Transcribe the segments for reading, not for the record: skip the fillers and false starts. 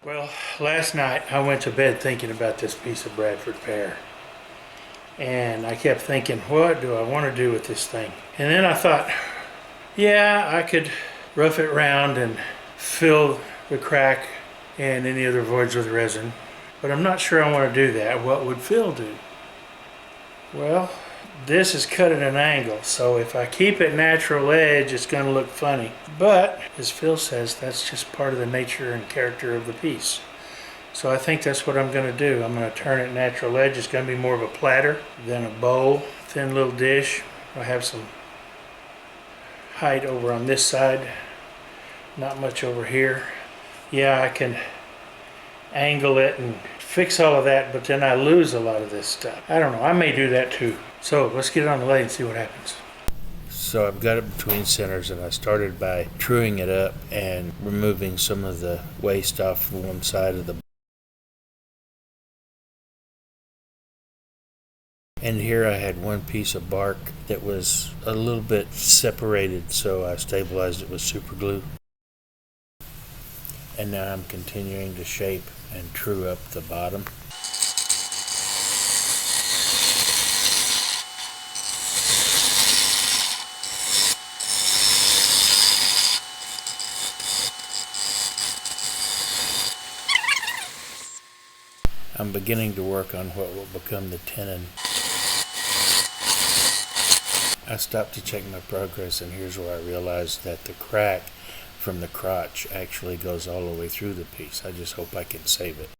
Well, last night I went to bed thinking about this piece of Bradford pear. And I kept thinking, what do I want to do with this thing? And then I thought, yeah, I could rough it round and fill the crack and any other voids with resin. But I'm not sure I want to do that. What would Phil do? Well, this is cut at an angle, so if I keep it natural edge, it's going to look funny. But, as Phil says, that's just part of the nature and character of the piece. So I think that's what I'm going to do. I'm going to turn it natural edge. It's going to be more of a platter than a bowl, thin little dish. I have some height over on this side, not much over here. Yeah, I can angle it and fix all of that, but then I lose a lot of this stuff. I don't know, I may do that too. So let's get it on the lathe and see what happens. So I've got it between centers, and I started by truing it up and removing some of the waste off one side of the. And here I had one piece of bark that was a little bit separated, so I stabilized it with super glue. And now I'm continuing to shape and true up the bottom. I'm beginning to work on what will become the tenon. I stopped to check my progress, and here's where I realized that the crack from the crotch actually goes all the way through the piece. I just hope I can save it.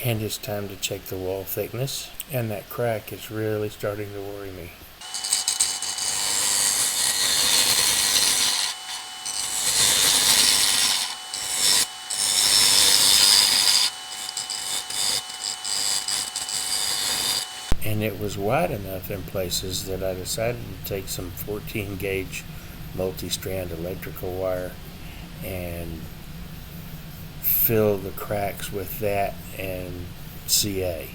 And it's time to check the wall thickness, and that crack is really starting to worry me. And it was wide enough in places that I decided to take some 14 gauge multi-strand electrical wire and fill the cracks with that and CA.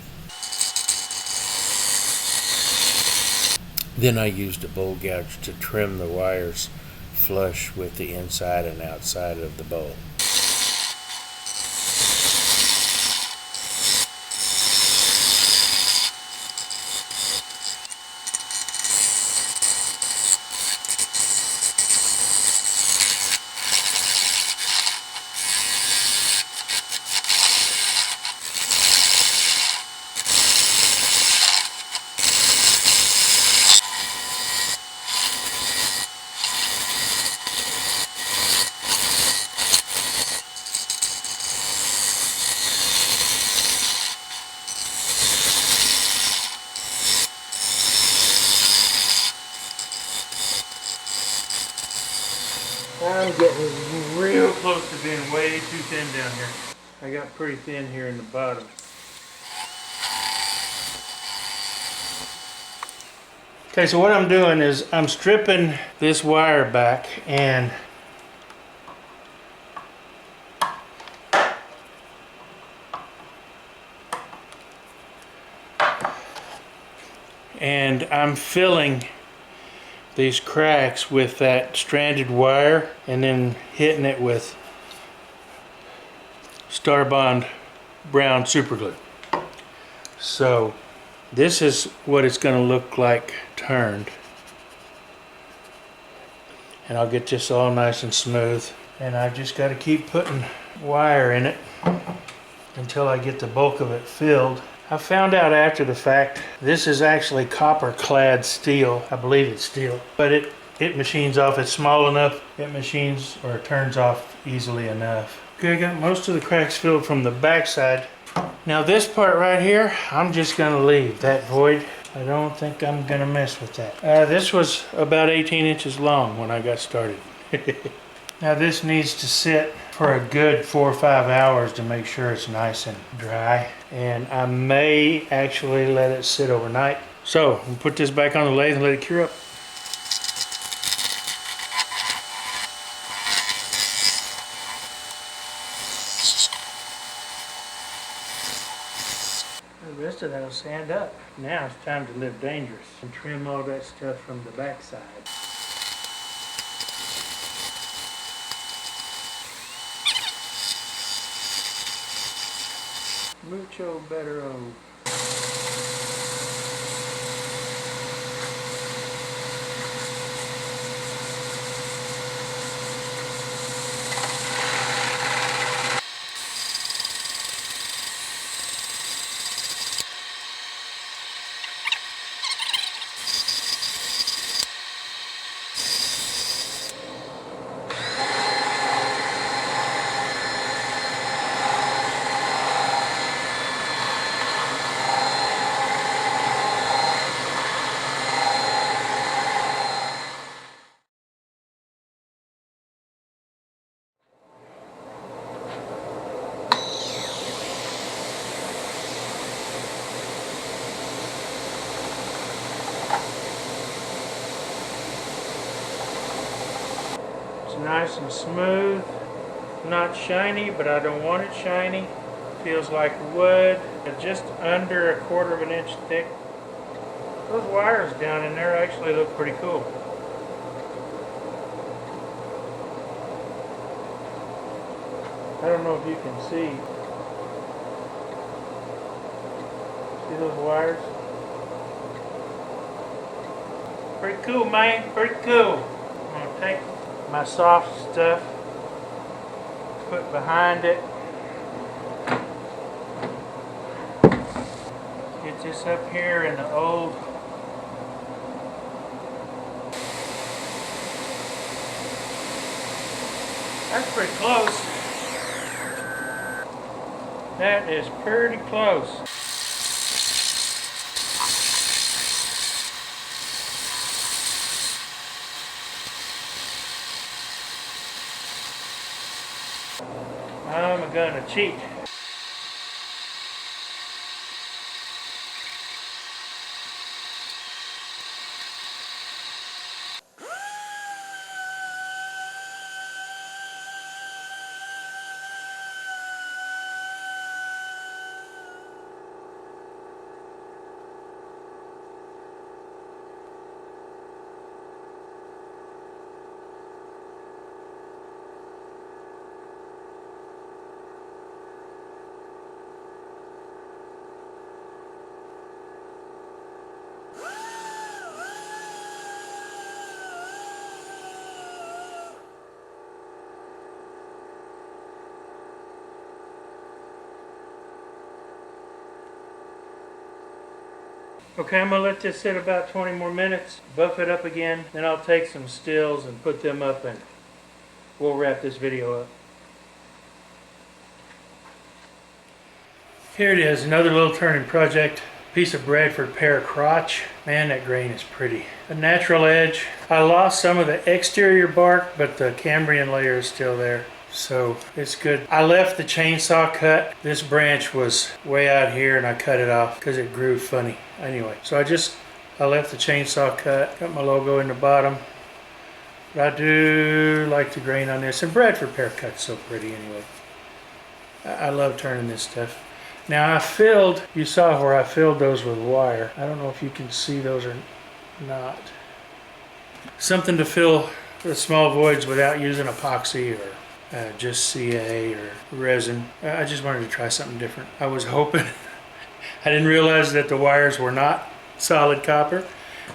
Then I used a bowl gouge to trim the wires flush with the inside and outside of the bowl. getting real close to being way too thin down here. I got pretty thin here in the bottom. Okay, so what I'm doing is I'm stripping this wire back and I'm filling these cracks with that stranded wire and then hitting it with Starbond brown super glue. So this is what it's going to look like turned, and I'll get this all nice and smooth, and I just got to keep putting wire in it until I get the bulk of it filled. I found out after the fact this is actually copper clad steel. I believe it's steel, but it machines off. It's small enough, it machines or turns off easily enough. Okay, I got most of the cracks filled from the back side. Now this part right here, I'm just going to leave that void. I don't think I'm going to mess with that. This was about 18 inches long when I got started. Now this needs to sit for a good 4 or 5 hours to make sure it's nice and dry. And I may actually let it sit overnight. So we'll put this back on the lathe and let it cure up. The rest of that will stand up. Now it's time to live dangerous and trim all that stuff from the back side. Mucho better. Nice and smooth, not shiny, but I don't want it shiny. Feels like wood. It's just under 1/4 of an inch thick. Those wires down in there actually look pretty cool. I don't know if you can see. See those wires? Pretty cool, man. Pretty cool. I'm gonna take my soft stuff, put behind it. Get this up here in the old. That's pretty close. That is pretty close. I'm gonna cheat. Okay, I'm going to let this sit about 20 more minutes, buff it up again, then I'll take some stills and put them up and we'll wrap this video up. Here it is, another little turning project. piece of Bradford Pear crotch. Man, that grain is pretty. A natural edge. I lost some of the exterior bark, but the Cambrian layer is still there. So it's good. I left the chainsaw cut. This branch was way out here and I cut it off because it grew funny. Anyway, so I left the chainsaw cut. Got my logo in the bottom. But I do like the grain on this. And Bradford Pear cut's so pretty anyway. I love turning this stuff. Now you saw where I filled those with wire. I don't know if you can see those or not. Something to fill the small voids without using epoxy or just CA or resin. I just wanted to try something different. I was hoping, I didn't realize that the wires were not solid copper.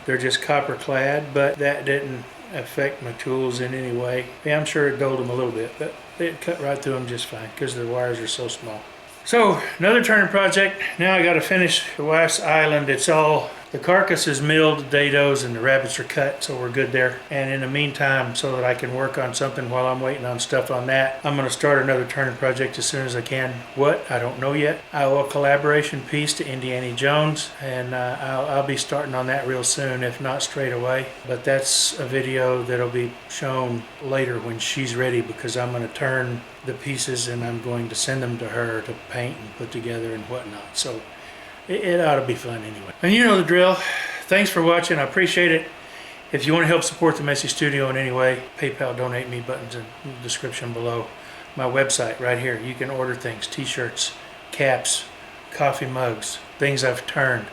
They're just copper clad, but that didn't affect my tools in any way. Yeah, I'm sure it dulled them a little bit, but it cut right through them just fine because the wires are so small. So another turning project. Now I got to finish the wife's island. It's all, the carcass is milled, dados, and the rabbits are cut, so we're good there. And in the meantime, so that I can work on something while I'm waiting on stuff on that, I'm going to start another turning project as soon as I can. What? I don't know yet. I owe a collaboration piece to Indiana Jones, and I'll be starting on that real soon, if not straight away. But that's a video that'll be shown later when she's ready, because I'm going to turn the pieces and I'm going to send them to her to paint and put together and whatnot. So it ought to be fun anyway. And you know the drill. Thanks for watching. I appreciate it. If you want to help support the Messy Studio in any way, PayPal donate me buttons in the description below. My website right here. You can order things, t-shirts, caps, coffee mugs, things I've turned.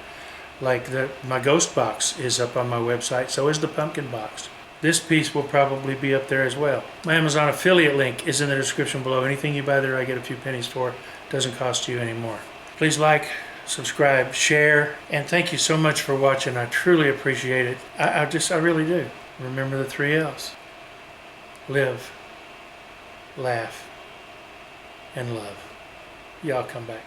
Like my ghost box is up on my website. So is the pumpkin box. This piece will probably be up there as well. My Amazon affiliate link is in the description below. Anything you buy there, I get a few pennies for. Doesn't cost you any more. Please like, subscribe, share, and thank you so much for watching. I truly appreciate it. I really do. Remember the 3 L's. Live, laugh, and love. Y'all come back.